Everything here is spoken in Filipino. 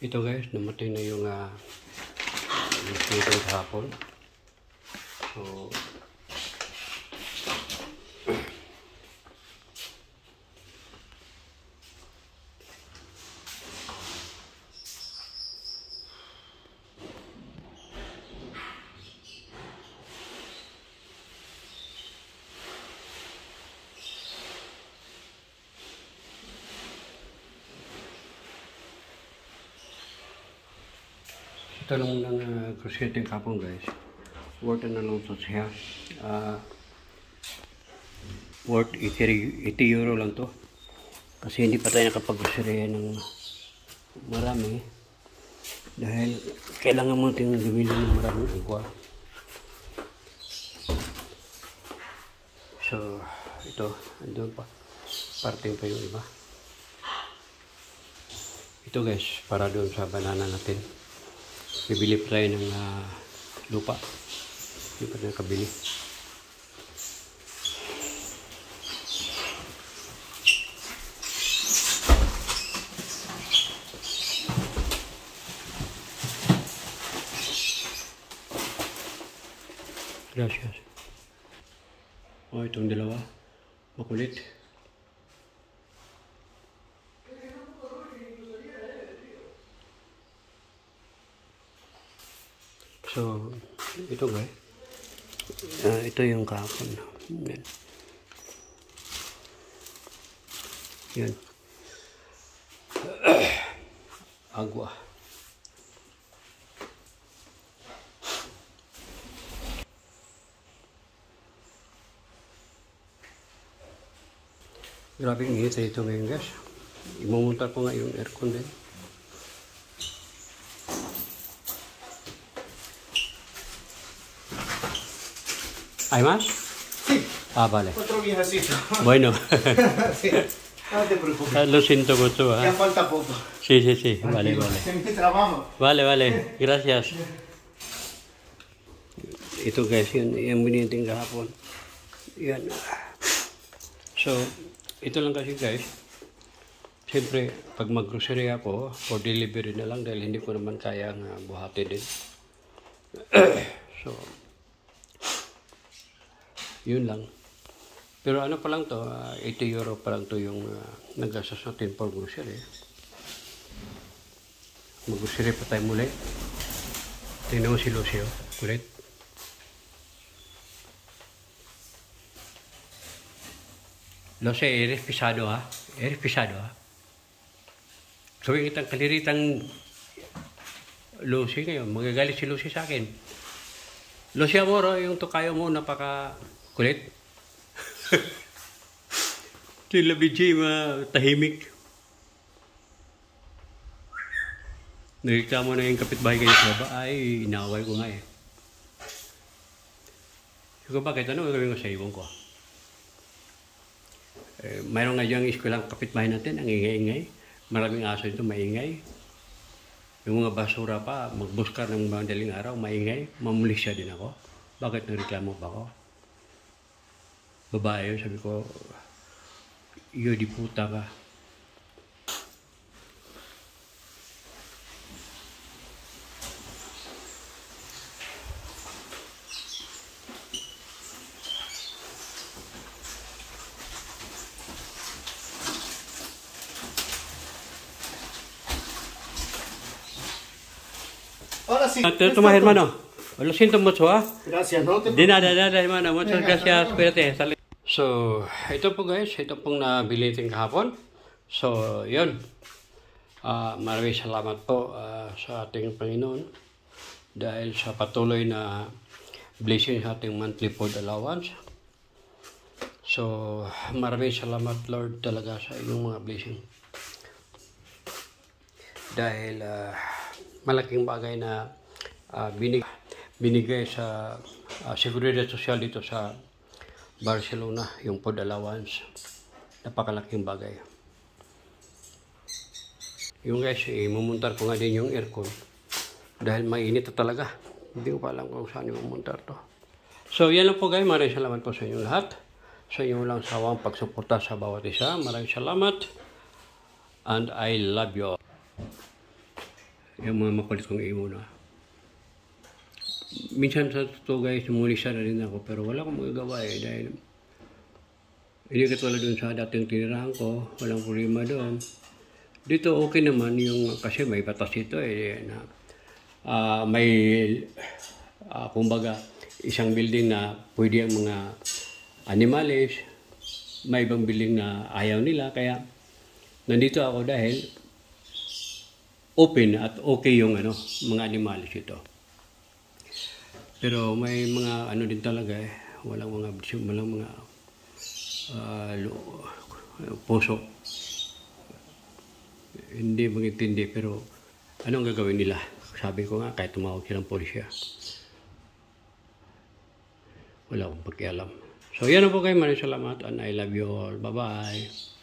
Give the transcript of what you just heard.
Ito guys, namatay na yung mosquito hapon. So, ito lang muna ng crocheting kapon guys. Worth na lang ito siya. Worth 80 euro lang to. Kasi hindi pa tayo nakapag-grocery ng marami. Dahil kailangan mo tingin gawin ng maraming igwa. So, ito. Andun pa. Parting pa yung iba. Ito guys, para doon sa banana natin. Bibili pa tayo ng lupa. Hindi pa tayo nakabili. Gracias. Oh, itong dalawa. Makulit. So, ito guys. Ito yung kahapon. Yan. Yan. Agua. Grabe ang init ito ngayon guys. Imumunta ko nga yung aircon din. ¿Hay más? Sí. Ah, vale. Otro viajecito. Bueno. Sí. No te preocupes. Lo siento mucho. Ya falta poco. Sí, sí, sí. Vale, vale. En mi trabajo. Vale, vale. Gracias. Ito guys, yung biniting kahapon. Yan. So, ito lang kasi guys. Siyempre, pag mag-grocery ako, for delivery na lang dahil hindi ko naman kayang buhati din. So, yun lang. Pero ano pa lang to, 80 euro pa lang to yung naggastos natin for grocery. Mag-grocery pa tayo muli. Tingnan mo si Lucio. Kulit. Lucio, eres pisado ha? Eres pisado ha? Sabi kitang kaliritang Lucio ngayon. Magagalit si Lucio sa akin. Lucio Amoro, yung tukayo mo, napaka kulit. Sila BJ, tahimik. Nagreklamo na yung kapitbahay kayo sa baba. Ay, inaway ko nga eh. Sige, bakit? Ano gagawin ko sa ibon ko? Mayroon nga yung eskwela kapitbahay natin, ang ingay-ingay. Maraming aso ito, maingay. Yung mga basura pa, magbuskar ng madaling araw, maingay. Mamulisya din ako. Bakit nagreklamo pa ako? Babae, sabi ko, iyo di puta ka. Ahora sí. Toma, hermano. Lo siento mucho, ¿ah? Gracias, no te De nada, hermano. Muchas gracias. Cuídate. Sale. So, ito po guys. Ito pong nabili natin kahapon. So, yun. Maraming salamat po sa ating Panginoon. Dahil sa patuloy na blessing sa ating monthly food allowance. So, maraming salamat Lord talaga sa inyong mga blessing. Dahil malaking bagay na binigay sa Seguridad Social dito sa Barcelona, yung food allowance. Napakalaking bagay. Yung guys, imumuntar ko nga din yung aircon. Dahil mainit na talaga. Hindi ko pa alam kung saan imumuntar to. So, yan lang po guys. Maraming salamat po sa inyong lahat. Sa inyong lang sawang pagsuporta sa bawat isa. Maraming salamat. And I love you all. Yung mga makulit kong imo na. Minsan sa totoo guys, sumulisa na rin ako pero wala akong magagawa dahil hindi katulad dun sa dating tinirahan ko, walang problema doon. Dito okay naman yung kasi may batas ito na may kumbaga isang building na pwede ang mga animals, may ibang building na ayaw nila kaya nandito ako dahil open at okay yung mga animals ito. Pero may mga din talaga walang mga puso. Hindi magintindi pero anong gagawin nila? Sabi ko nga kahit tumawag silang polisya. Wala akong pakialam. So yan na po kayo. Maraming salamat and I love you all. Bye-bye.